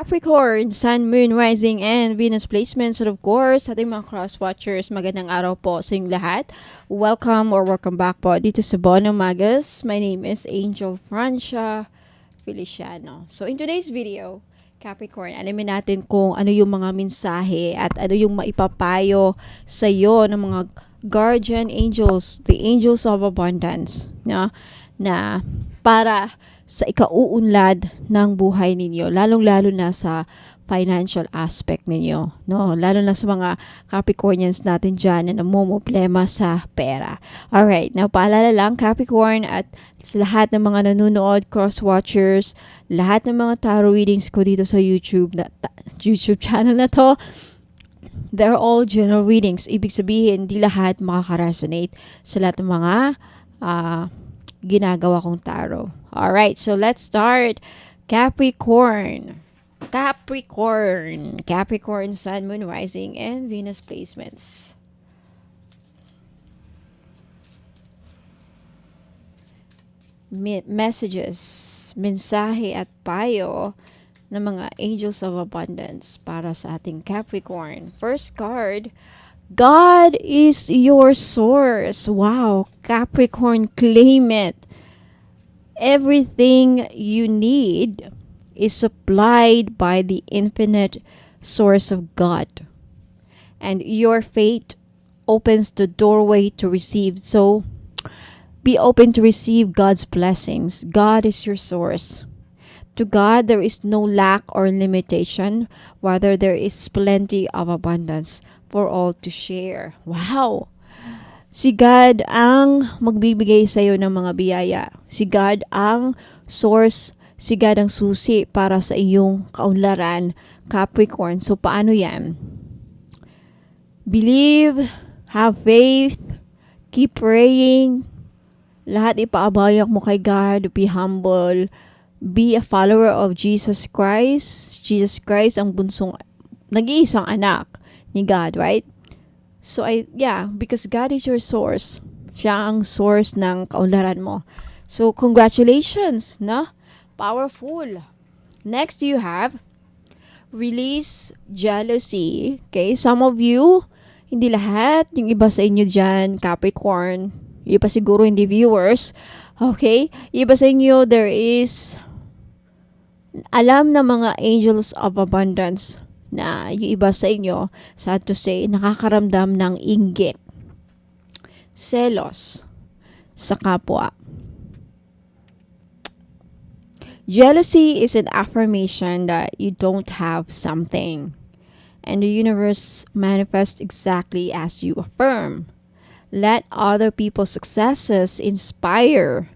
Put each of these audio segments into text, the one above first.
Capricorn, Sun, Moon, Rising, and Venus placements. And of course, sa ating mga cross-watchers, magandang araw po sa inyong lahat. Welcome back po dito sa Bono Magas. My name is Angel Francia Feliciano. So in today's video, Capricorn, alamin natin kung ano yung mga mensahe at ano yung maipapayo sa iyo ng mga guardian angels, the angels of abundance, na para sa ikauunlad ng buhay ninyo, lalong-lalo na sa financial aspect ninyo, no? Lalo na sa mga Capricornians natin dyan na namumblema sa pera. Alright, now paalala lang, Capricorn, at sa lahat ng mga nanonood, cross-watchers, lahat ng mga tarot readings ko dito sa YouTube channel na to, they're all general readings. Ibig sabihin, di lahat makaka-resonate sa lahat ng mga ginagawa kong tarot. Alright, so let's start. Capricorn, Sun, Moon, Rising, and Venus placements. Messages, mensahe at payo ng mga angels of abundance para sa ating Capricorn. First card, God is your source. Wow, Capricorn, claim it. Everything you need is supplied by the infinite source of God. And your faith opens the doorway to receive. So, be open to receive God's blessings. God is your source. To God, there is no lack or limitation. Rather, there is plenty of abundance for all to share. Wow! Si God ang magbibigay sa iyo ng mga biyaya. Si God ang source, si God ang susi para sa iyong kaunlaran, Capricorn. So, paano yan? Believe, have faith, keep praying, lahat ipaabayak mo kay God, be humble, be a follower of Jesus Christ. Jesus Christ ang bunsong, nag-iisang anak ni God, right? So, because God is your source. Siya ang source ng kaunlaran mo. So, congratulations, no? Powerful. Next, you have release jealousy. Okay, some of you, hindi lahat, yung iba sa inyo dyan, Capricorn, yung iba siguro hindi viewers, okay, yung iba sa inyo, there is, alam na mga angels of abundance, na yung iba sa inyo, sad to say, nakakaramdam ng inggit, selos sa kapwa. Jealousy is an affirmation that you don't have something, and the universe manifests exactly as you affirm. Let other people's successes inspire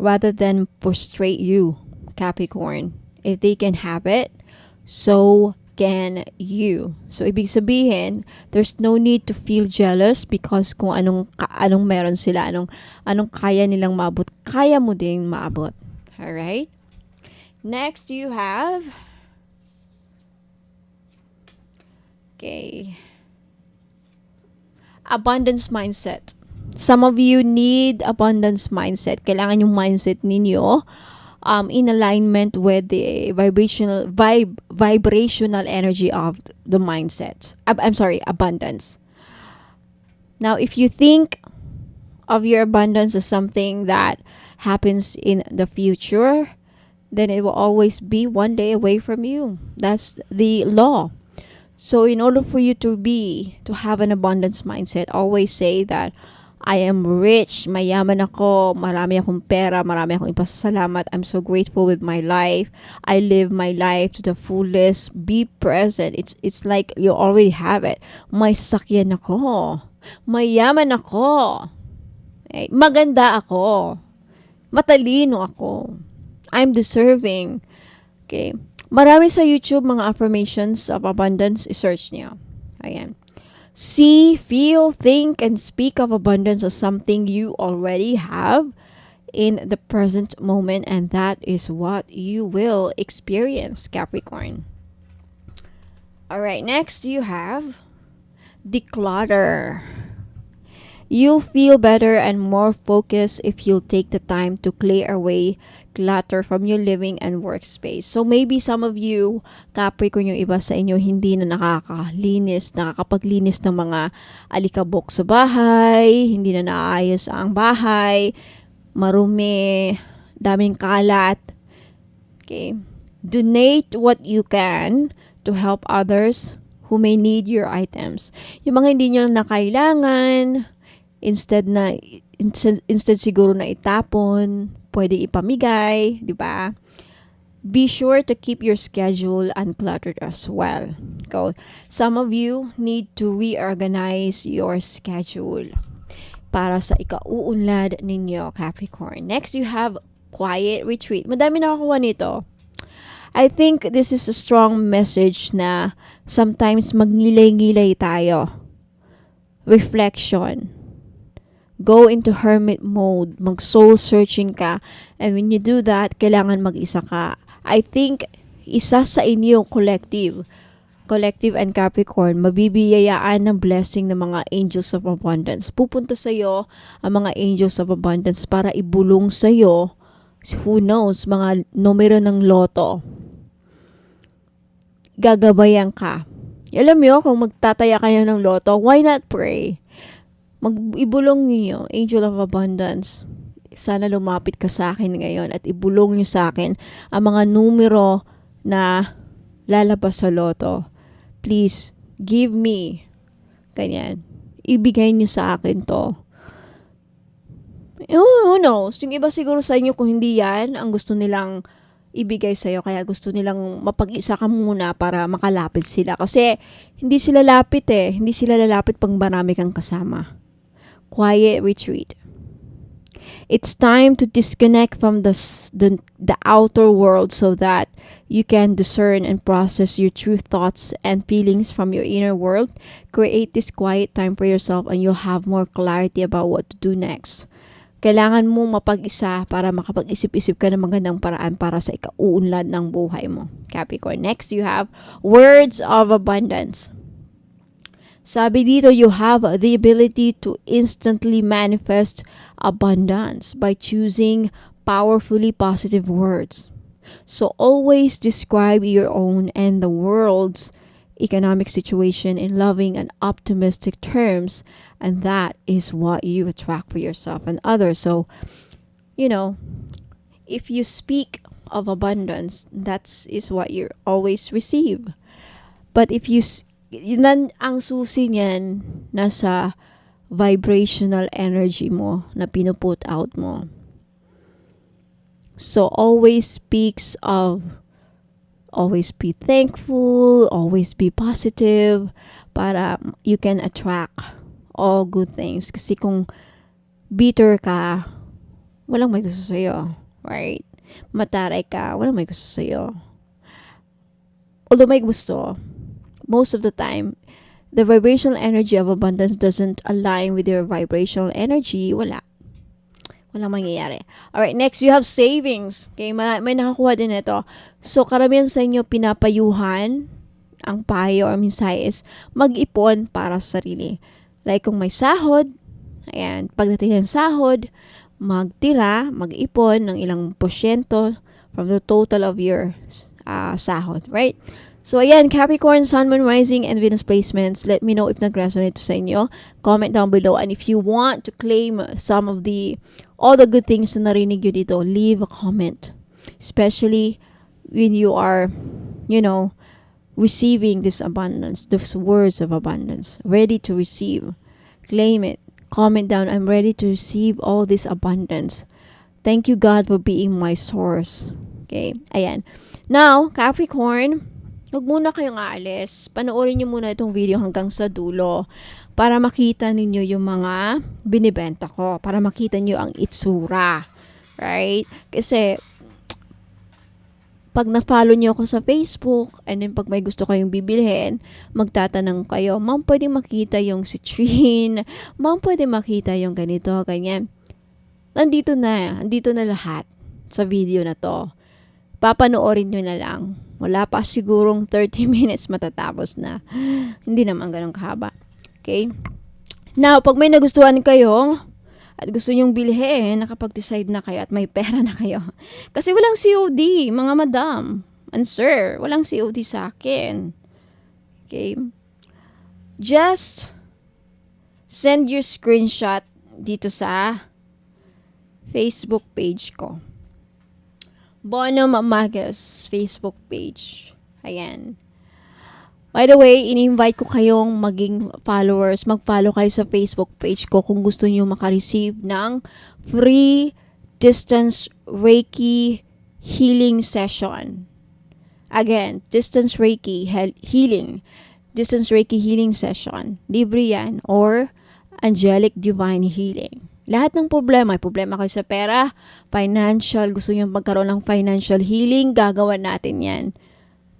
rather than frustrate you, Capricorn. If they can have it, so can you. So, ibig sabihin, there's no need to feel jealous because kung anong meron sila, anong kaya nilang maabot, kaya mo ding maabot. Alright? Next, you have abundance mindset. Some of you need abundance mindset. Kailangan yung mindset ninyo in alignment with the vibrational energy of the mindset. Abundance. Now, if you think of your abundance as something that happens in the future, then it will always be one day away from you. That's the law. So, in order for you to have an abundance mindset, always say that I am rich, mayaman ako, marami akong pera, marami akong ipasasalamat. I'm so grateful with my life. I live my life to the fullest. Be present. It's like you already have it. May sasakyan ako. Mayaman ako. Maganda ako. Matalino ako. I'm deserving. Okay. Marami sa YouTube mga affirmations of abundance. I-search niyo. Ayan. See, feel, think, and speak of abundance as something you already have in the present moment, and that is what you will experience, Capricorn. Alright, next you have declutter. You'll feel better and more focused if you'll take the time to clear away clutter from your living and workspace. So maybe some of you, Capricorn, yung iba sa inyo, hindi na nakakapaglinis ng mga alikabok sa bahay, hindi na naayos ang bahay, marumi, daming kalat. Okay. Donate what you can to help others who may need your items. Yung mga hindi nyo na kailangan, instead siguro na itapon, pwede ipamigay, di ba? Be sure to keep your schedule uncluttered as well. So, some of you need to reorganize your schedule para sa ikauunlad ninyo, Capricorn. Next, you have quiet retreat. Madami nakakuha nito. I think this is a strong message na sometimes magnilay-ngilay tayo. Reflection. Go into hermit mode. Mag-soul searching ka. And when you do that, kailangan mag-isa ka. I think isa sa inyo collective and Capricorn, mabibiyayaan ng blessing ng mga angels of abundance. Pupunta sa iyo ang mga angels of abundance para ibulong sa iyo, who knows, mga numero ng loto. Gagabayan ka. Alam mo, kung magtataya kayo ng loto, why not pray? Ibulong niyo, angel of abundance. Sana lumapit ka sa akin ngayon at ibulong niyo sa akin ang mga numero na lalabas sa loto. Please, give me. Ganyan. Ibigay niyo sa akin to. Who knows? Yung iba siguro sa inyo, kung hindi yan, ang gusto nilang ibigay sa'yo. Kaya gusto nilang mapag-isa ka muna para makalapit sila. Kasi hindi sila lapit eh. Hindi sila lalapit pang marami kang kasama. Quiet retreat. It's time to disconnect from the outer world so that you can discern and process your true thoughts and feelings from your inner world. Create this quiet time for yourself and you'll have more clarity about what to do next. Kailangan mo mapag-isa para makapag-isip-isip ka ng magandang paraan para sa ikauunlad ng buhay mo. Capricorn. Next, you have words of abundance. Sabi dito, you have the ability to instantly manifest abundance by choosing powerfully positive words. So always describe your own and the world's economic situation in loving and optimistic terms, and that is what you attract for yourself and others. So, if you speak of abundance, that is what you always receive. But if ang susi niyan nasa vibrational energy mo na pinuput out mo. So always be thankful, always be positive para you can attract all good things. Kasi kung bitter ka, walang may gusto sa'yo, right? Mataray ka, walang may gusto sa'yo. Although may gusto, most of the time, the vibrational energy of abundance doesn't align with your vibrational energy. Walang mangyayari. Alright, next, you have savings. Okay, may nakakuha din ito. So, karamihan sa inyo pinapayuhan, ang payo or mensahe is mag-ipon para sa sarili. Like, kung may sahod, ayan, pagdating ng sahod, mag-ipon ng ilang porsyento from the total of your sahod, right? So, ayan, Capricorn, Sun, Moon, Rising, and Venus placements. Let me know if nag-resonate sa inyo. Comment down below. And if you want to claim some of all the good things na narinig nyo dito, leave a comment. Especially when you are, receiving this abundance, those words of abundance, ready to receive. Claim it. Comment down, I'm ready to receive all this abundance. Thank you, God, for being my source. Okay, ayan. Now, Capricorn, huwag muna kayong aalis. Panoorin nyo muna itong video hanggang sa dulo para makita ninyo yung mga binibenta ko. Para makita nyo ang itsura. Right? Kasi, pag na-follow nyo ako sa Facebook, and then pag may gusto kayong bibilhin, magtatanong kayo, Ma'am, pwede makita yung citrine? Ma'am, pwede makita yung ganito, ganyan. Nandito na lahat sa video na to. Papanoorin nyo na lang. Wala pa sigurong 30 minutes matatapos na. Hindi naman ganun kahaba. Okay? Now, pag may nagustuhan kayo, at gusto nyong bilhin, nakapag-decide na kayo at may pera na kayo. Kasi walang COD, mga madam and sir, walang COD sa akin. Okay? Just send your screenshot dito sa Facebook page ko. Bonum Magus Facebook page. Ayan. By the way, ini-invite ko kayong maging followers. Mag-follow kayo sa Facebook page ko kung gusto niyo makareceive ng free distance Reiki healing session. Again, distance Reiki healing. Distance Reiki healing session. Libre yan. Or angelic divine healing. Lahat ng problema, may problema kayo sa pera, financial, gusto niyo magkaroon ng financial healing, gagawa natin yan.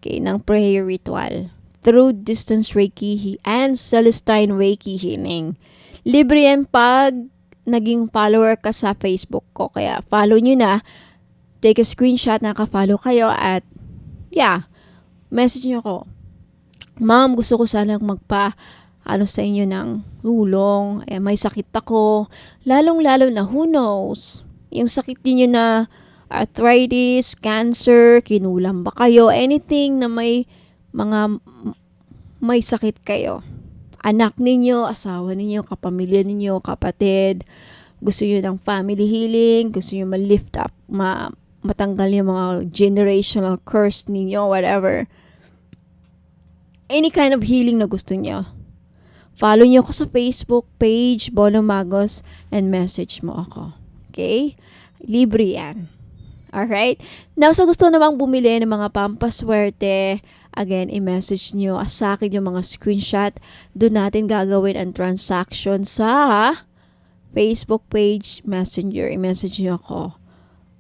Okay, ng prayer ritual. Through distance Reiki and Celestine Reiki healing. Libre yan pag naging follower ka sa Facebook ko. Kaya follow nyo na. Take a screenshot na naka-follow kayo at message nyo ko. Ma'am, gusto ko sanang sa inyo ng tulong. May sakit ako. Lalong-lalo na who knows? Yung sakit niyo na arthritis, cancer, kinulam ba kayo? Anything na may sakit kayo. Anak ninyo, asawa ninyo, kapamilya ninyo, kapatid. Gusto niyo ng family healing, gusto niyo ma-lift up, matanggal yung mga generational curse ninyo, whatever. Any kind of healing na gusto niyo. Follow niyo ako sa Facebook page, Bonum Magus, and message mo ako. Okay? Libre yan. Alright? Now, sa gusto namang bumili ng mga pampaswerte, again, i-message nyo sa akin yung mga screenshot. Doon natin gagawin ang transaction sa Facebook page Messenger. I-message nyo ako.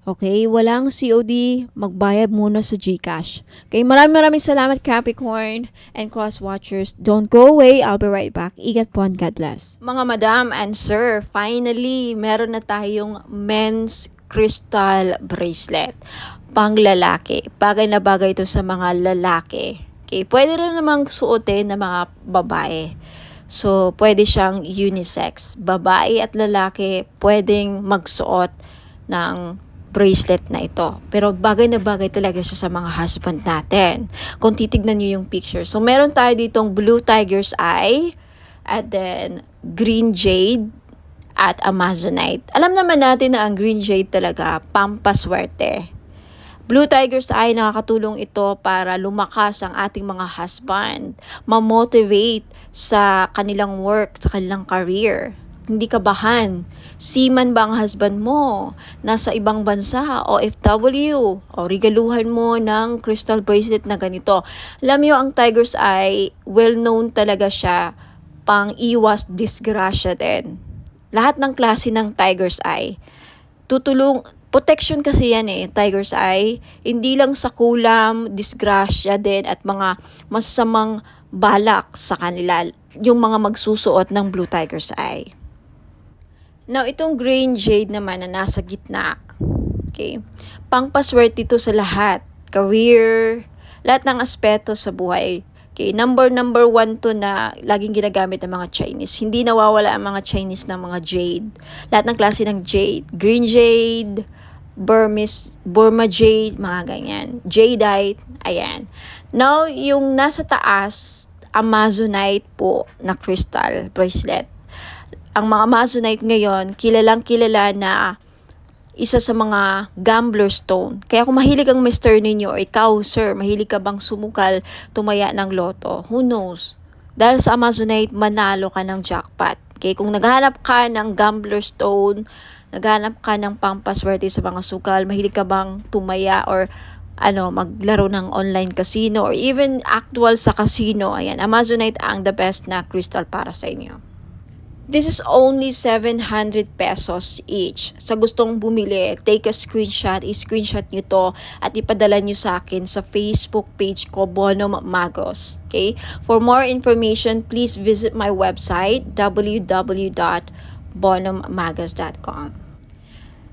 Okay? Walang COD. Magbayad muna sa GCash. Okay? Maraming salamat, Capricorn and Cross Watchers. Don't go away. I'll be right back. Ingat po and God bless. Mga madam and sir, finally, meron na tayong men's crystal bracelet. Pang lalaki. Bagay na bagay ito sa mga lalaki. Okay? Pwede rin namang suotin ng mga babae. So, pwede siyang unisex. Babae at lalaki pwedeng magsuot ng bracelet na ito. Pero bagay na bagay talaga siya sa mga husband natin. Kung titignan niyo yung picture. So, meron tayo ditong blue tiger's eye, and then green jade, at amazonite. Alam naman natin na ang green jade talaga, pampaswerte. Blue tiger's eye, nakakatulong ito para lumakas ang ating mga husband, ma-motivate sa kanilang work, sa kanilang career. Hindi kabahan. Seaman ba ang husband mo? Nasa ibang bansa, OFW, o regaluhan mo ng crystal bracelet na ganito. Alam niyo, ang tiger's eye, well-known talaga siya pang iwas disgrasya din. Lahat ng klase ng tiger's eye. Protection kasi yan tiger's eye. Hindi lang sa kulam, disgrasya din at mga masasamang balak sa kanila. Yung mga magsusuot ng blue tiger's eye. Now, itong green jade naman na nasa gitna, okay, pangpaswerte ito sa lahat. Career, lahat ng aspeto sa buhay. Okay, number 1 to na laging ginagamit ng mga Chinese. Hindi nawawala ang mga Chinese ng mga jade. Lahat ng klase ng jade. Green jade, Burma jade, mga ganyan. Jadeite, ayan. Now, yung nasa taas, amazonite po na crystal bracelet. Ang mga amazonite ngayon, kilalang-kilala na isa sa mga gambler stone. Kaya kung mahilig ang mister ninyo, or ikaw, sir, mahilig ka bang sumukal, tumaya ng loto, who knows? Dahil sa amazonite, manalo ka ng jackpot. Okay, kung naghahanap ka ng gambler stone, naghahanap ka ng pampaswerte sa mga sukal, mahilig ka bang tumaya or maglaro ng online casino or even actual sa casino, ayan, amazonite ang the best na crystal para sa inyo. This is only 700 pesos each. Sa gustong bumili, take a screenshot, i-screenshot nyo to at ipadala nyo sa akin sa Facebook page ko, Bonum Magus. Okay? For more information, please visit my website, www.bonummagus.com.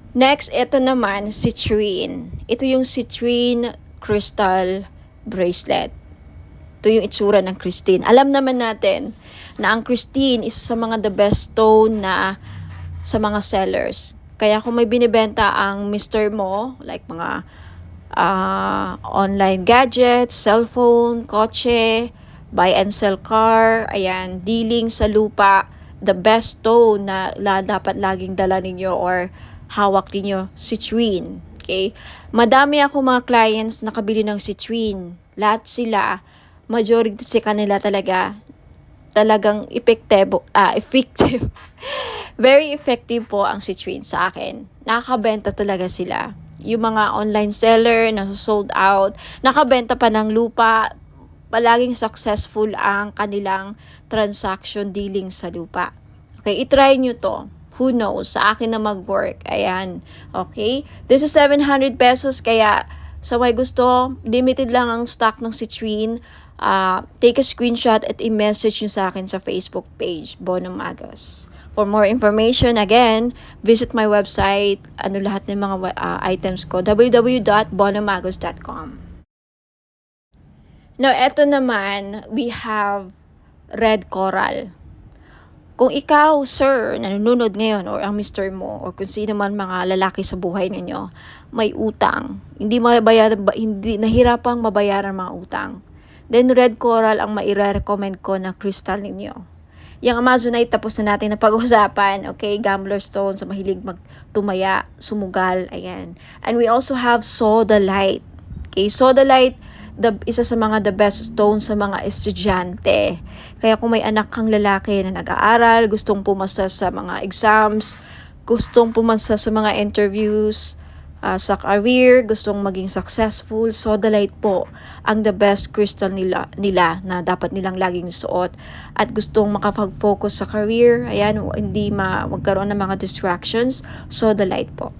Next, ito naman, citrine. Ito yung citrine crystal bracelet. Ito yung itsura ng Christine. Alam naman natin na ang Christine isa sa mga the best stone na sa mga sellers. Kaya kung may binibenta ang Mr. Mo, like mga online gadgets, cellphone, kotse, buy and sell car, ayan, dealing sa lupa, the best stone na dapat laging dala ninyo or hawak ninyo, citrine. Okay? Madami ako mga clients nakabili ng citrine. Lahat sila, majority sa kanila talagang effective. Very effective po ang citrine sa akin. Nakakabenta talaga sila. Yung mga online seller na sold out, nakabenta pa ng lupa, palaging successful ang kanilang transaction dealing sa lupa. Okay, itry nyo to. Who knows? Sa akin na mag-work. Ayan. Okay? This is 700 pesos. Kaya sa may gusto, limited lang ang stock ng citrine. Take a screenshot at i-message nyo sa akin sa Facebook page, Bono Magos. For more information, again, visit my website, lahat ng mga items ko, www.bonomagos.com. Now, eto naman, we have red coral. Kung ikaw, sir, nanonood ngayon, or ang Mr. Mo, or kung sino man mga lalaki sa buhay ninyo, may utang, hindi nahirapang mabayaran mga utang, then red coral ang maire-recommend ko na crystal ninyo. Yung Amazonite, tapos na natin na pag-usapan. Okay, gambler stone sa mahilig magtumaya, sumugal, ayan. And we also have sodalite. Okay, sodalite, isa sa mga the best stone sa mga estudyante. Kaya kung may anak kang lalaki na nag-aaral, gustong pumasa sa mga exams, gustong pumasa sa mga interviews, sa career, gustong maging successful, sodalite po ang the best crystal nila na dapat nilang laging suot. At gustong makapag-focus sa career, ayan, hindi magkaroon ng mga distractions, sodalite po.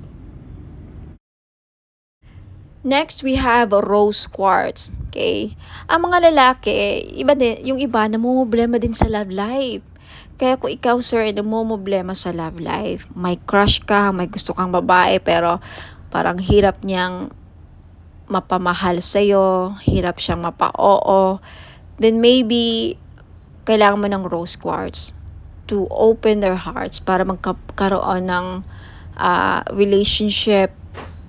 Next, we have rose quartz. Okay? Ang mga lalaki, yung iba namumblema din sa love life. Kaya kung ikaw, sir, namumblema sa love life, may crush ka, may gusto kang babae, pero parang hirap niyang mapamahal sa'yo, hirap siyang mapa-oo, then maybe kailangan mo ng rose quartz to open their hearts para magkaroon ng relationship,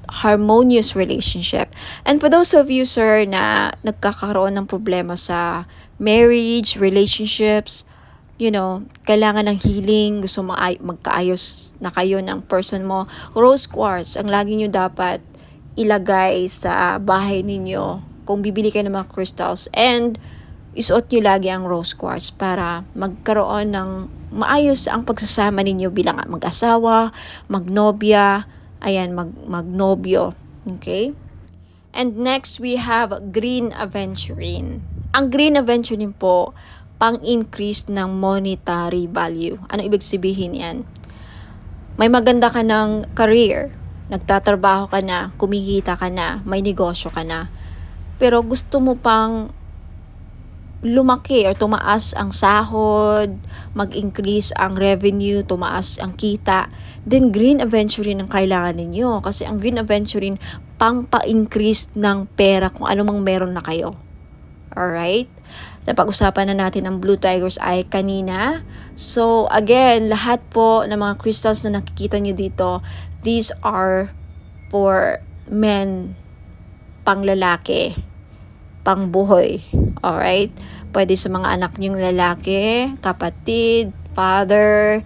harmonious relationship. And for those of you, sir, na nagkakaroon ng problema sa marriage, relationships, kailangan ng healing, gusto magkaayos na kayo ng person mo, rose quartz, ang lagi nyo dapat ilagay sa bahay ninyo kung bibili kayo ng mga crystals, and isuot nyo lagi ang rose quartz para magkaroon ng maayos ang pagsasama ninyo bilang mag-asawa, magnobya, magnobyo. Okay? And next, we have green aventurine. Ang green aventurine po, pang-increase ng monetary value. Ano ibig sabihin yan? May maganda ka ng career, nagtatrabaho ka na, kumikita ka na, may negosyo ka na, pero gusto mo pang lumaki or tumaas ang sahod, mag-increase ang revenue, tumaas ang kita, then green aventurine ang kailangan ninyo. Kasi ang green aventurine, pang-pa-increase ng pera kung ano mang meron na kayo. Alright? Napag-usapan na natin ang Blue Tiger's Eye kanina. So, again, lahat po ng mga crystals na nakikita nyo dito, these are for men, pang lalaki, pang buhay. Alright? Pwede sa mga anak nyong lalaki, kapatid, father,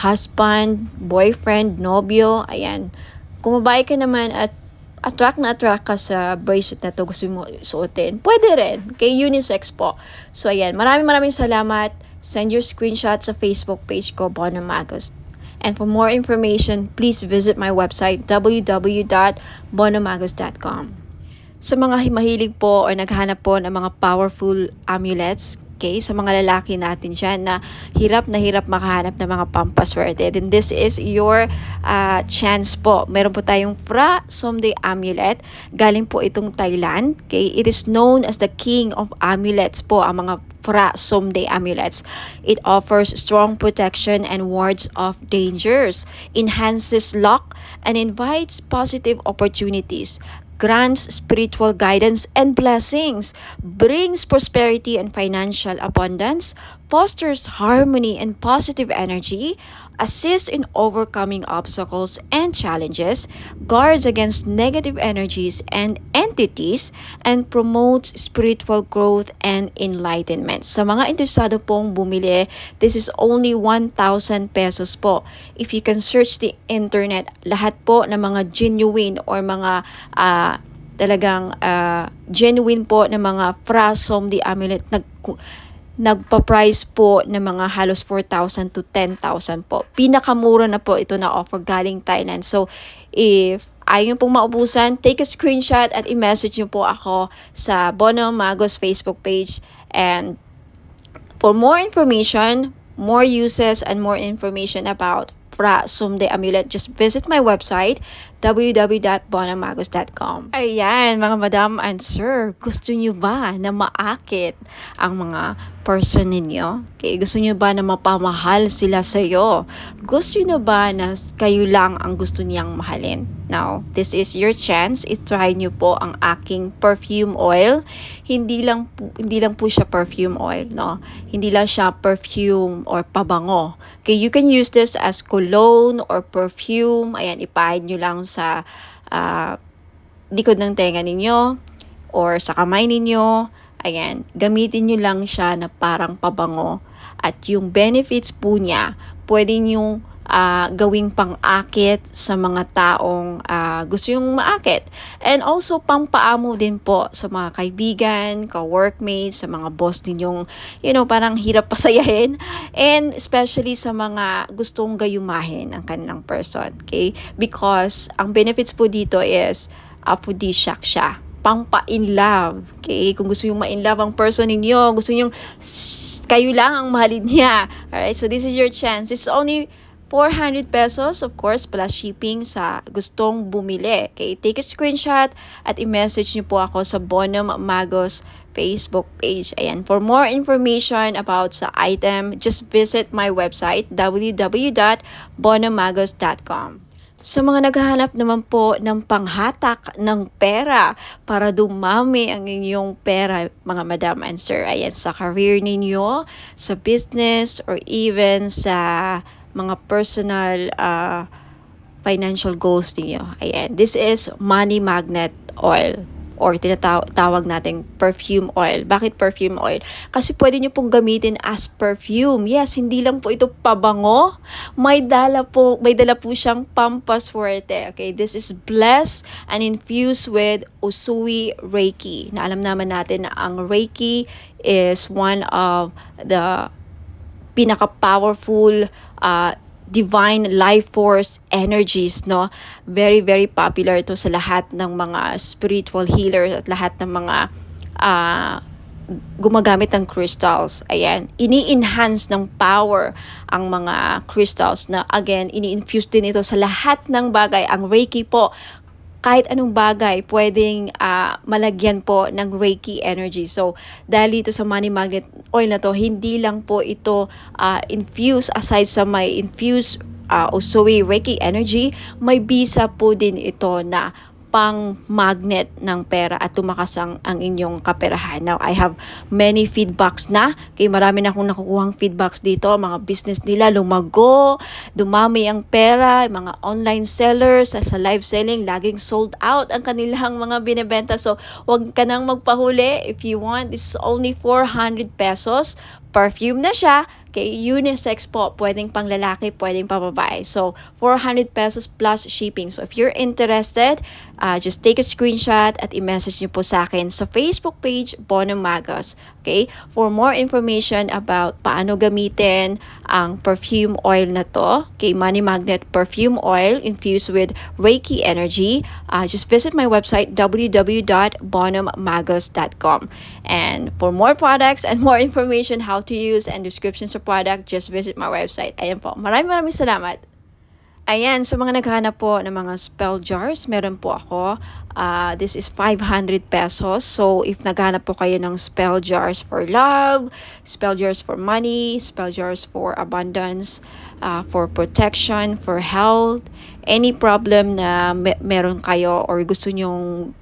husband, boyfriend, nobyo, ayan. Kung babae ka naman at attract ka sa bracelet na to, gusto mo suotin, pwede rin. Kay unisex po. So, ayan. Maraming salamat. Send your screenshot sa Facebook page ko, Bono Magos. And for more information, please visit my website, www.bonomagos.com. Sa mga mahilig po o naghanap po ng mga powerful amulets, okay, sa mga lalaki natin dyan na hirap makahanap ng mga pampaswerte, then this is your chance po. Meron po tayong Phra Somday Amulet. Galing po itong Thailand. Okay? It is known as the king of amulets po, ang mga Phra Somday Amulets. It offers strong protection and wards off dangers, enhances luck, and invites positive opportunities, grants spiritual guidance and blessings, brings prosperity and financial abundance, fosters harmony and positive energy, assists in overcoming obstacles and challenges, guards against negative energies and entities, and promotes spiritual growth and enlightenment. Sa mga interesado pong bumili, this is only 1,000 pesos po. If you can search the internet, lahat po ng mga genuine or mga talagang genuine po na mga Frasom the Amulet nagpa-price po ng mga halos 4,000 to 10,000 po. Pinakamura na po ito na offer galing Thailand. So, if ayaw nyo pong maubusan, take a screenshot at i-message nyo po ako sa Bono Magos Facebook page. And for more information, more uses, and more information about Frasom the Amulet, just visit my website, www.bonamagos.com. Ayan, mga madam and sir, gusto nyo ba na maakit ang mga person ninyo? Okay, gusto nyo ba na mapamahal sila sa'yo? Gusto nyo ba na kayo lang ang gusto niyang mahalin? Now, this is your chance. I-try nyo po ang aking perfume oil. Hindi lang po siya perfume oil, no? Hindi lang siya perfume or pabango. Okay, you can use this as cologne or perfume. Ayan, ipahid nyo lang sa likod ng tenga ninyo or sa kamay ninyo. Ayan, gamitin nyo lang siya na parang pabango. At yung benefits po niya, pwede nyo gawing pang-akit sa mga taong gusto yung maakit. And also, pampaamo din po sa mga kaibigan, ka-workmates, sa mga boss ninyong, parang hirap pasayahin. And especially sa mga gustong gayumahin ang kanilang person. Okay? Because, ang benefits po dito is, aphrodisiac siya. Pampa-in love. Okay? Kung gusto yung ma-in love ang person ninyo, gusto yung kayo lang ang mahalin niya. Alright? So, this is your chance. It's only 400 pesos, of course, plus shipping sa gustong bumili. Okay, take a screenshot at i-message niyo po ako sa Bonum Magos Facebook page. Ayan, for more information about sa item, just visit my website, www.bonumagos.com. Sa mga naghahanap naman po ng panghatak ng pera para dumami ang inyong pera, mga madam and sir, ayan, sa career ninyo, sa business, or even sa mga personal financial goals niyo. Ayan, this is money magnet oil or tinatawag nating perfume oil. Bakit perfume oil? Kasi pwede nyo pong gamitin as perfume. Yes, hindi lang po ito pabango. May dala po siyang pampaswerte. Okay, this is blessed and infused with Usui Reiki. Na alam naman natin na ang Reiki is one of the pinaka-powerful divine life force energies, no? Very, very popular ito sa lahat ng mga spiritual healers at lahat ng mga gumagamit ng crystals. Ayan, ini-enhance ng power ang mga crystals na, again, ini-infuse din ito sa lahat ng bagay. Ang Reiki po, kahit anong bagay, pwedeng malagyan po ng Reiki energy. So, dahil dito sa money magnet oil na to, hindi lang po ito infused, aside sa may infused Usui Reiki energy, may bisa po din ito na pang magnet ng pera at tumakas ang inyong kaperahan. Now, I have many feedbacks na. Kaya marami na akong nakukuhang feedbacks dito. Mga business nila lumago, dumami ang pera, mga online sellers sa live selling, laging sold out ang kanilang mga binebenta. So, wag ka nang magpahuli. If you want, this is only 400 pesos. Perfume na siya. Okay, unisex po, pwedeng pang lalaki, pwedeng pang babae. So, 400 pesos plus shipping. So, if you're interested, just take a screenshot at i-message niyo po sa akin sa Facebook page, Bonum Magos. Okay, for more information about paano gamitin ang perfume oil na to, okay, Money Magnet Perfume Oil infused with Reiki energy, just visit my website, www.bonummagos.com. And for more products and more information how to use and descriptions of product, just visit my website. Ayan po. Maraming salamat. Ayan, sa mga naghahanap po ng mga spell jars, meron po ako. This is 500 pesos. So, if naghahanap po kayo ng spell jars for love, spell jars for money, spell jars for abundance, for protection, for health, any problem na meron kayo or gusto nyong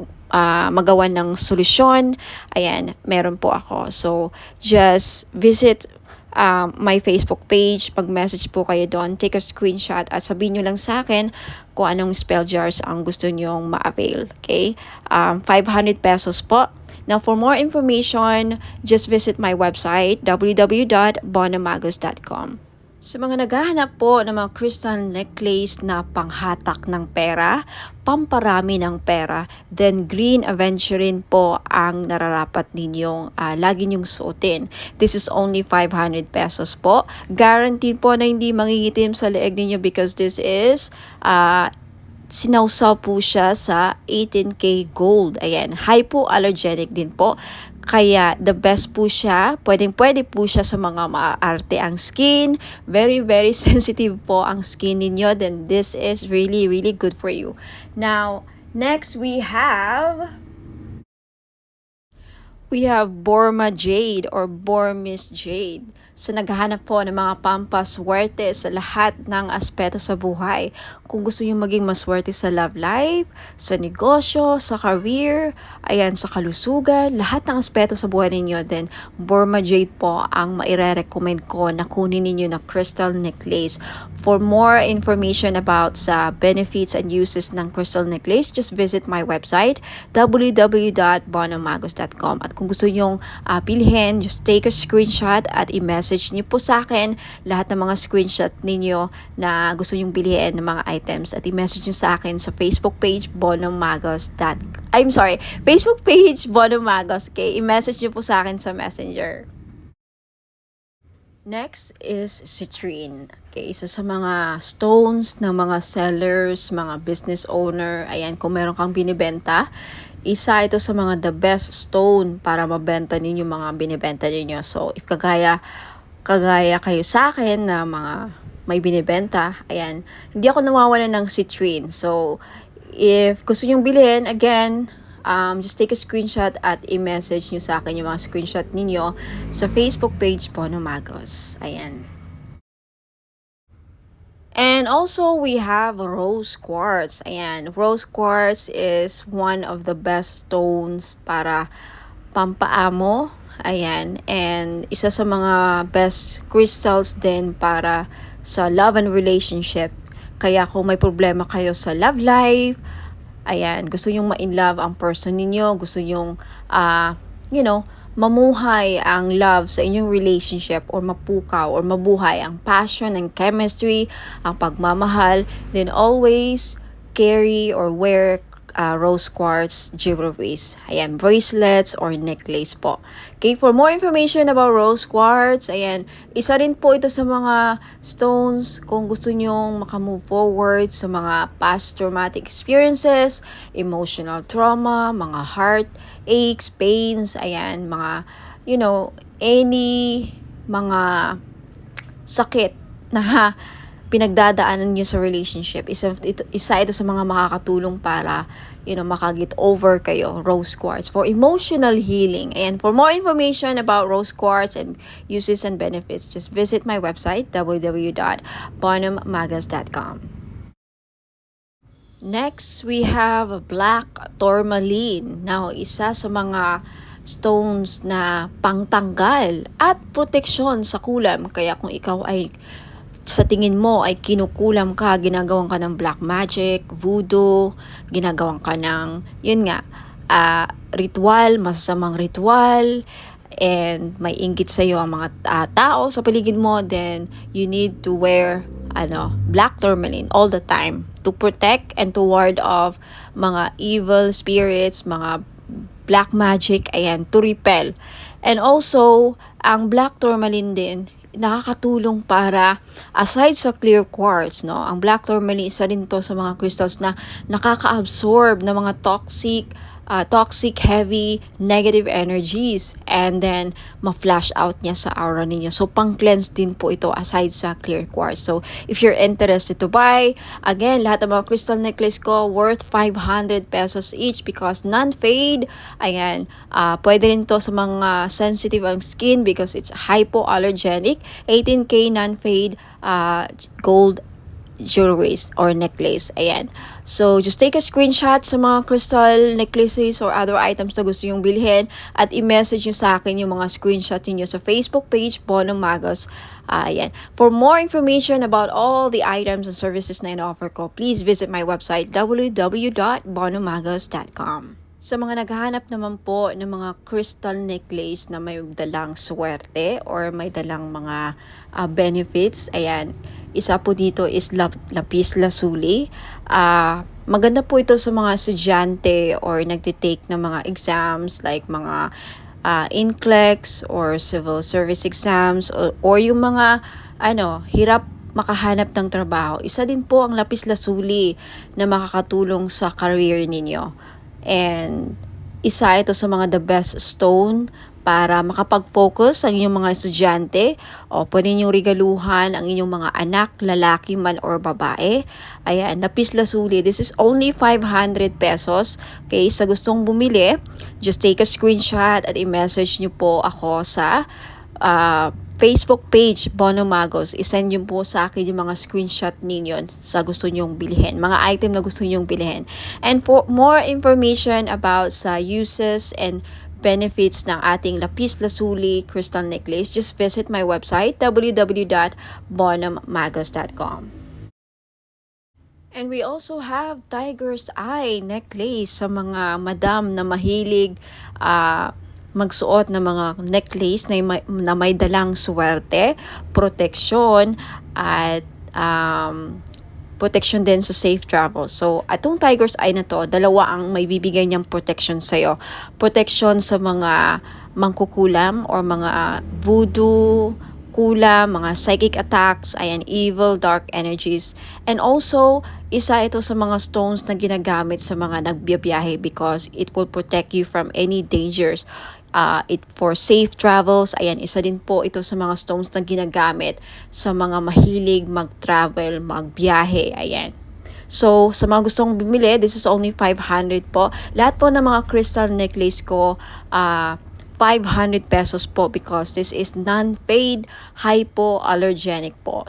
magawa ng solusyon, ayan, meron po ako. So, just visit my Facebook page. Mag-message po kayo doon, take a screenshot at sabihin nyo lang sa akin kung anong spell jars ang gusto nyong ma-avail. Okay? 500 pesos po. Now, for more information, just visit my website, www.bonamagos.com. Sa mga naghahanap po ng mga crystal necklace na panghatak ng pera, pamparami ng pera, then green aventurine po ang nararapat ninyong lagi nyong suotin. This is only 500 pesos po. Guaranteed po na hindi mangingitim sa leeg ninyo because this is sinawsaw po siya sa 18K gold. Ayan, hypoallergenic din po. Kaya the best po siya, pwede po siya sa mga maaarte ang skin. Very, very sensitive po ang skin ninyo. Then this is really, really good for you. Now, next we have Borma Jade or Burmese Jade. So naghahanap po ng mga pampaswerte sa lahat ng aspeto sa buhay. Kung gusto nyo maging maswerte sa love life, sa negosyo, sa career, ayan, sa kalusugan, lahat ng aspeto sa buhay ninyo, then Burma Jade po ang maire-recommend ko na kunin ninyo na crystal necklace. For more information about sa benefits and uses ng crystal necklace, just visit my website, www.bonamagos.com. At kung gusto nyong bilhin, just take a screenshot at i-message niyo po sa akin lahat ng mga screenshot ninyo na gusto nyong bilhin ng mga items at i-message niyo sa akin sa Facebook page Facebook page Bonamagos. Okay, i-message niyo po sa akin sa Messenger. Next is citrine. Okay, isa sa mga stones ng mga sellers, mga business owner. Ayan, kung meron kang binibenta, isa ito sa mga the best stone para mabenta ninyo mga binibenta ninyo. So, if kagaya kayo sa akin na mga may binibenta, ayan, hindi ako nawawalan ng citrine. So, if gusto nyong bilhin, again, just take a screenshot at i-message nyo sa akin yung mga screenshot ninyo sa Facebook page Bonamagos. Ayan. And also, we have rose quartz. Ayan, rose quartz is one of the best stones para pampaamo. Ayan, and isa sa mga best crystals din para sa love and relationship. Kaya kung may problema kayo sa love life, ayan, gusto nyong ma-in-love ang person ninyo, gusto nyong, mamuhay ang love sa inyong relationship or mapukaw or mabuhay ang passion and chemistry, ang pagmamahal, then always carry or wear rose quartz jewelries. Ayan, bracelets or necklace po. Okay, for more information about rose quartz, ayan, isa rin po ito sa mga stones kung gusto nyong makamove forward sa mga past traumatic experiences, emotional trauma, mga heart aches, pains, ayan, mga, any mga sakit na pinagdadaanan nyo sa relationship. Isa ito sa mga makakatulong para, makaget over kayo, rose quartz, for emotional healing. And for more information about rose quartz and uses and benefits, just visit my website, www.bonamagos.com. Next, we have black tourmaline. Now, isa sa mga stones na pangtanggal at proteksyon sa kulam. Kaya kung ikaw ay sa tingin mo ay kinukulam ka, ginagawan ka ng black magic, voodoo, ginagawan ka ng, ritual, masasamang ritual, and may inggit sa iyo ang mga tao sa paligid mo, then you need to wear black tourmaline all the time to protect and to ward off mga evil spirits, mga black magic, ayan, to repel. And also, ang black tourmaline din, nakakatulong para, aside sa clear quartz, ang black tourmaline, isa rin to sa mga crystals na nakaka-absorb ng mga toxic, heavy, negative energies, and then ma-flash out niya sa aura ninyo. So, pang-cleanse din po ito aside sa clear quartz. So, if you're interested to buy, again, lahat ng mga crystal necklace ko worth 500 pesos each because non-fade. Ayan, pwede rin to sa mga sensitive ang skin because it's hypoallergenic. 18K non-fade gold jewelries or necklace. Ayan. So, just take a screenshot sa mga crystal necklaces or other items na gusto yung bilhin at i-message nyo sa akin yung mga screenshot niyo sa Facebook page, Bono Magos. Ayan. For more information about all the items and services na in-offer ko, please visit my website, www.bonomagos.com. Sa mga naghahanap naman po ng mga crystal necklace na may dalang swerte or may dalang mga benefits, ayan, isa po dito is lapis lazuli. Maganda po ito sa mga estudyante or nagtitake ng mga exams like mga NCLEX or civil service exams or yung mga hirap makahanap ng trabaho. Isa din po ang lapis lazuli na makakatulong sa career ninyo. And isa ito sa mga the best stone para makapag-focus ang inyong mga estudyante o pwede ninyong regaluhan ang inyong mga anak, lalaki man or babae. Ayan, lapis lazuli. This is only 500 pesos. Okay, sa gustong bumili, just take a screenshot at i-message nyo po ako sa Facebook page, Bono Magos. I-send nyo po sa akin yung mga screenshot ninyo sa gusto nyong bilhin. Mga item na gusto nyong bilhin. And for more information about sa uses and benefits ng ating lapis lazuli crystal necklace, just visit my website, www.bonomagos.com. And we also have tiger's eye necklace sa mga madam na mahilig magsuot ng mga necklace na may dalang swerte, proteksyon, at protection din sa safe travel. So, atong tiger's eye na to, dalawa ang may bibigay niyang protection sa'yo. Protection sa mga mangkukulam or mga voodoo, kulam, mga psychic attacks, ayan, evil, dark energies. And also, isa ito sa mga stones na ginagamit sa mga nagbiyabiyahe because it will protect you from any dangers. For safe travels, ayan, isa din po ito sa mga stones na ginagamit sa mga mahilig mag-travel, magbiyahe, ayan. So, sa mga gustong bumili, this is only 500 po. Lahat po ng mga crystal necklace ko, 500 pesos po because this is non-fade, hypoallergenic po.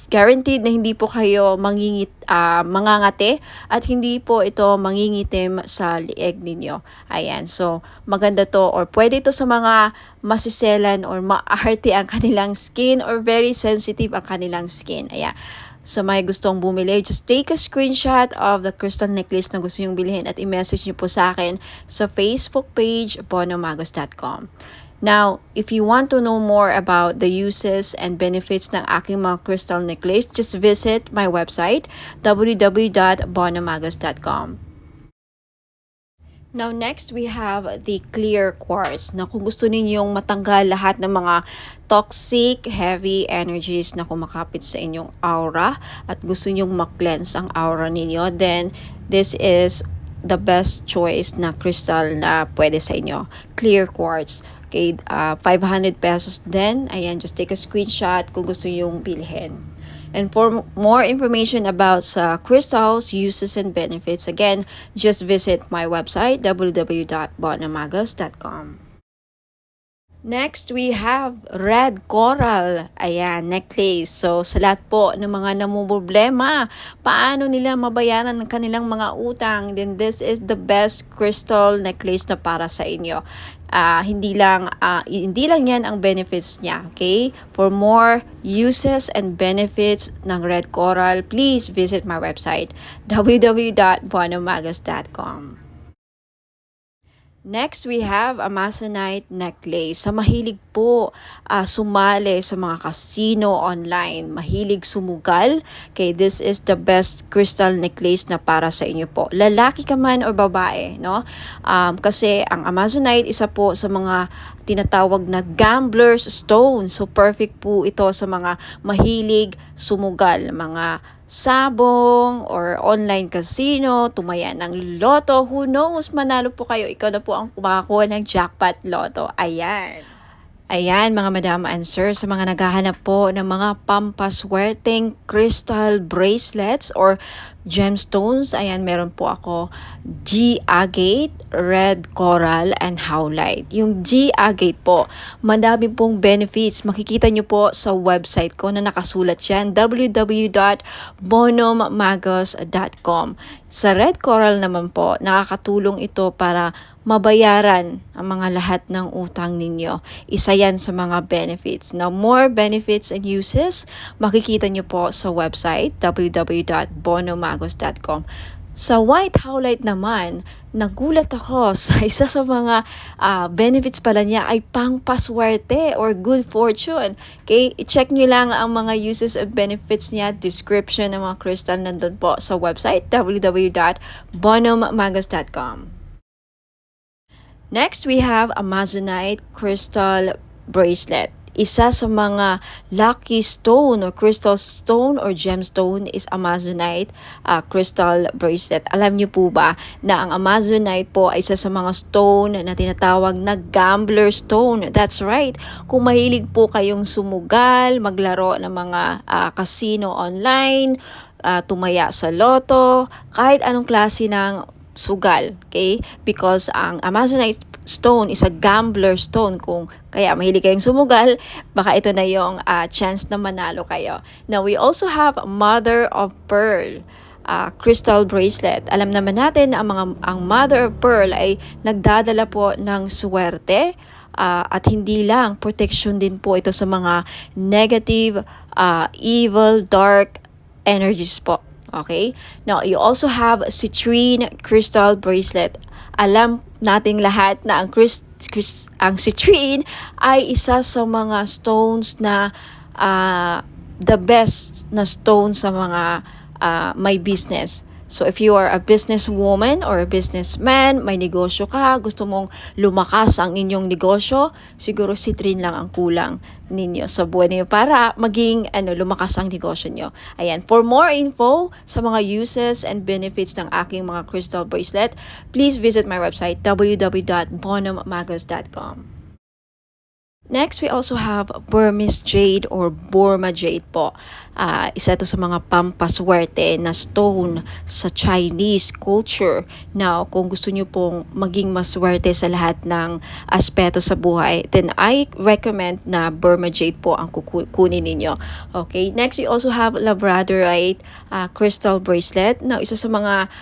Guaranteed na hindi po kayo mangangati at hindi po ito mangingitim sa lieg ninyo. Ayan, so maganda to or pwede ito sa mga masiselan or maarte ang kanilang skin or very sensitive ang kanilang skin. Ayan. Sa may gustong bumili, just take a screenshot of the crystal necklace na gusto nyong bilhin at i-message nyo po sa akin sa Facebook page, bonomagos.com. Now, if you want to know more about the uses and benefits ng aking mga crystal necklace, just visit my website, www.bonomagos.com. Now, next, we have the clear quartz na kung gusto ninyong matanggal lahat ng mga toxic, heavy energies na kumakapit sa inyong aura at gusto nyong mag-cleanse ang aura ninyo, then this is the best choice na crystal na pwede sa inyo. Clear quartz. Okay, 500 pesos din. Ayan, just take a screenshot kung gusto yung bilhin. And for more information about crystals, uses, and benefits, again, just visit my website, www.bonomagos.com. Next, we have red coral. Ayan, necklace. So, sa lahat po ng mga namumroblema, paano nila mabayaran ang kanilang mga utang, then this is the best crystal necklace na para sa inyo. Hindi lang yan ang benefits niya, okay? For more uses and benefits ng red coral, please visit my website, www.bonomagos.com. Next, we have Amazonite necklace. Sa mahilig po sumali sa mga casino online, mahilig sumugal, okay, this is the best crystal necklace na para sa inyo po. Lalaki ka man o babae, no? Kasi ang Amazonite, isa po sa mga tinatawag na gambler's stone. So, perfect po ito sa mga mahilig sumugal, mga sabong or online casino, tumaya ng loto, who knows, manalo po kayo, ikaw na po ang kumakakuha ng jackpot loto. Ayan. Ayan mga madam and sir, sa mga naghahanap po ng mga pampaswerteng crystal bracelets or gemstones, ayan meron po ako G agate, red coral, and howlite. Yung G agate po, madami pong benefits. Makikita nyo po sa website ko na nakasulat yan, www.bonommagos.com. Sa red coral naman po, nakakatulong ito para mabayaran ang mga lahat ng utang ninyo. Isa yan sa mga benefits. Now, more benefits and uses, makikita nyo po sa website www.bonomagos.com. Sa white howlite naman, nagulat ako sa isa sa mga benefits pala niya ay pangpaswerte or good fortune. Okay, i-check nyo lang ang mga uses and benefits niya, description ng mga crystal nandun po sa website www.bonommagos.com. Next, we have Amazonite crystal bracelet. Isa sa mga lucky stone or crystal stone or gemstone is Amazonite crystal bracelet. Alam niyo po ba na ang Amazonite po ay isa sa mga stone na tinatawag na gambler stone? That's right. Kung mahilig po kayong sumugal, maglaro ng mga casino online, tumaya sa loto, kahit anong klase ng sugal, okay? Because ang Amazonite stone is a gambler stone. Kung kaya mahilig kayong sumugal, baka ito na yung chance na manalo kayo. Now, we also have Mother of Pearl crystal bracelet. Alam naman natin na ang Mother of Pearl ay nagdadala po ng swerte at hindi lang, protection din po ito sa mga negative, evil, dark energies po. Okay? Now, you also have citrine crystal bracelet. Alam nating lahat na ang citrine ay isa sa mga stones na the best na stone sa mga may business. So if you are a businesswoman or a businessman, may negosyo ka, gusto mong lumakas ang inyong negosyo, siguro citrine lang ang kulang ninyo sa buhay niyo para maging lumakas ang negosyo niyo. Ayan, for more info sa mga uses and benefits ng aking mga crystal bracelet, please visit my website www.bonommagos.com. Next, we also have Burmese jade or Burma jade po. Isa ito sa mga pampaswerte na stone sa Chinese culture. Now, kung gusto nyo pong maging maswerte sa lahat ng aspeto sa buhay, then I recommend na Burma jade po ang kukunin ninyo. Okay, next we also have Labradorite crystal bracelet. Now, isa sa mga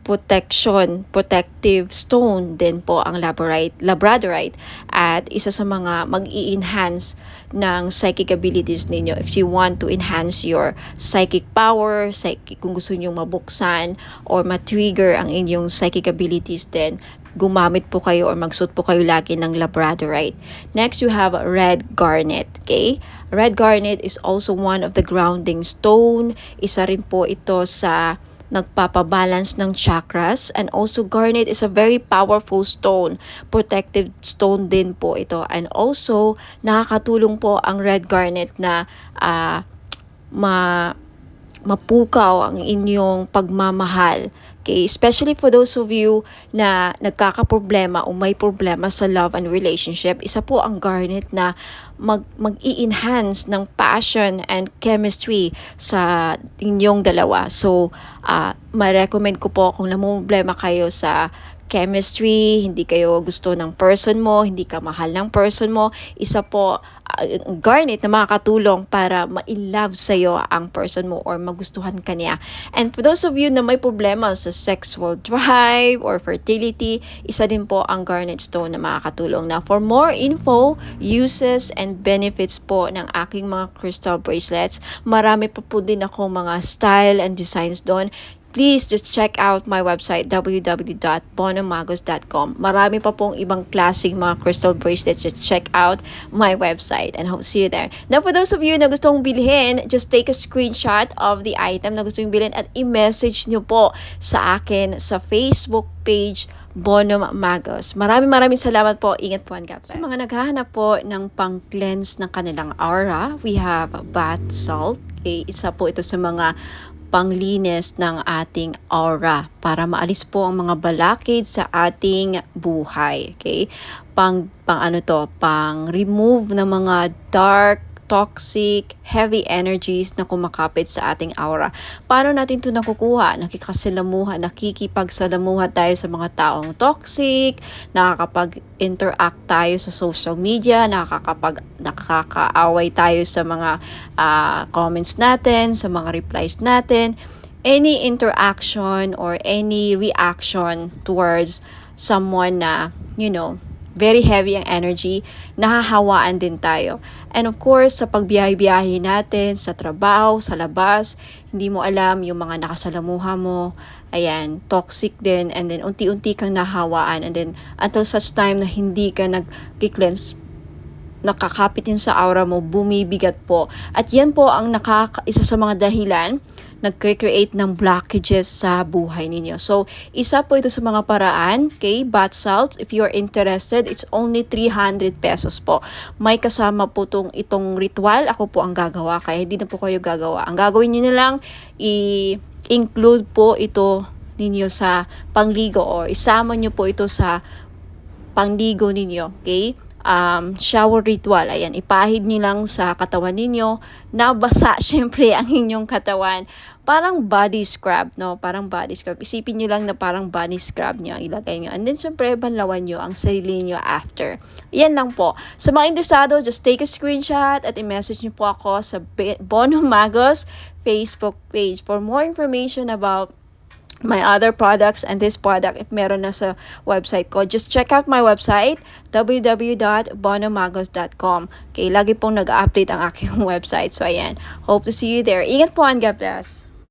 protective stone din po ang Labradorite at isa sa mga mag-i-enhance ng psychic abilities ninyo. If you want to enhance your psychic power, kung gusto niyo mabuksan or ma-trigger ang inyong psychic abilities, then gumamit po kayo or magsuot po kayo lagi ng Labradorite. Next, you have red garnet. Okay? Red garnet is also one of the grounding stone. Isa rin po ito sa nagpapabalance ng chakras, and also garnet is a very powerful stone, protective stone din po ito, and also nakakatulong po ang red garnet na mapukaw ang inyong pagmamahal. Okay, especially for those of you na nagkakaproblema o may problema sa love and relationship, isa po ang garnet na mag-i-enhance ng passion and chemistry sa inyong dalawa. So, ma-recommend ko po kung namumblema kayo sa chemistry, hindi kayo gusto ng person mo, hindi ka mahal ng person mo, isa po garnet na makakatulong para ma-in-love sa'yo ang person mo or magustuhan ka niya. And for those of you na may problema sa sexual drive or fertility, isa din po ang garnet stone na makakatulong. Now, for more info, uses, and benefits po ng aking mga crystal bracelets, marami pa po din ako mga style and designs doon. Please just check out my website www.bonommagos.com. Marami pa pong ibang klaseng mga crystal bracelets. Just check out my website and hope to see you there. Now, for those of you na gustong bilhin, just take a screenshot of the item na gustong bilhin at i-message nyo po sa akin sa Facebook page Bonom Magos. Maraming salamat po. Ingat po and God bless. Sa mga naghahanap po ng pang-cleanse ng kanilang aura, we have bath salt. Okay, isa po ito sa mga panglinis ng ating aura para maalis po ang mga balakid sa ating buhay. Okay? Pang remove ng mga dark, toxic, heavy energies na kumakapit sa ating aura. Paano natin ito nakukuha? Nakikipagsalamuha tayo sa mga taong toxic, nakakapag-interact tayo sa social media, nakakaaway tayo sa mga comments natin, sa mga replies natin. Any interaction or any reaction towards someone na, very heavy ang energy, nahahawaan din tayo. And of course, sa pagbiyahe-biyahe natin, sa trabaho, sa labas, hindi mo alam yung mga nakasalamuha mo, ayan, toxic din, and then unti-unti kang nahawaan, and then until such time na hindi ka nag-cleanse, nakakapit yun sa aura mo, bumibigat po. At yan po ang isa sa mga dahilan nag-create ng blockages sa buhay ninyo. So, isa po ito sa mga paraan, okay? Bath salt, if you are interested, it's only 300 pesos po. May kasama po itong ritual. Ako po ang gagawa, kaya hindi na po kayo gagawa. Ang gagawin nyo na lang, i-include po ito ninyo sa pangligo or isama nyo po ito sa pangligo ninyo, okay? Shower ritual. Ayan, ipahid nyo lang sa katawan ninyo. Nabasa, syempre, ang inyong katawan. Parang body scrub, no? Parang body scrub. Isipin nyo lang na parang body scrub nyo. Ilagay nyo. And then, syempre, banlawan nyo ang sarili nyo after. Yan lang po. Sa mga interesado, just take a screenshot at i-message nyo po ako sa Bono Magos Facebook page for more information about my other products and this product. If meron na sa website ko, just check out my website, www.bonomagos.com. Okay, lagi pong nag-update ang aking website. So, ayan. Hope to see you there. Ingat po and God bless.